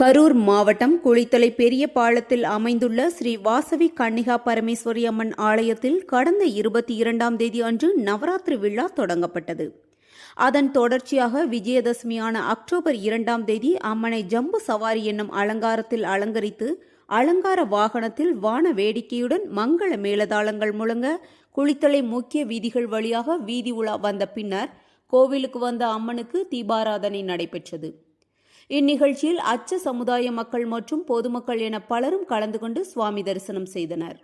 கரூர் மாவட்டம் குளித்தலை பெரிய பாலத்தில் அமைந்துள்ள ஸ்ரீ வாசவி கன்னிகா பரமேஸ்வரி அம்மன் ஆலயத்தில் கடந்த 22ஆம் தேதி அன்று நவராத்திரி விழா தொடங்கப்பட்டது. அதன் தொடர்ச்சியாக விஜயதசமியான அக்டோபர் 2ஆம் தேதி அம்மனை ஜம்பு சவாரி என்னும் அலங்காரத்தில் அலங்கரித்து அலங்கார வாகனத்தில் வான வேடிக்கையுடன் மங்கள மேளதாளங்கள் முழங்க குளித்தலை முக்கிய வீதிகள் வழியாக வீதி உலா வந்த பின்னர் கோவிலுக்கு வந்த அம்மனுக்கு தீபாராதனை நடைபெற்றது. இந்நிகழ்ச்சியில் அச்ச சமுதாய மக்கள் மற்றும் பொதுமக்கள் என பலரும் கலந்து கொண்டு சுவாமி தரிசனம் செய்தனர்.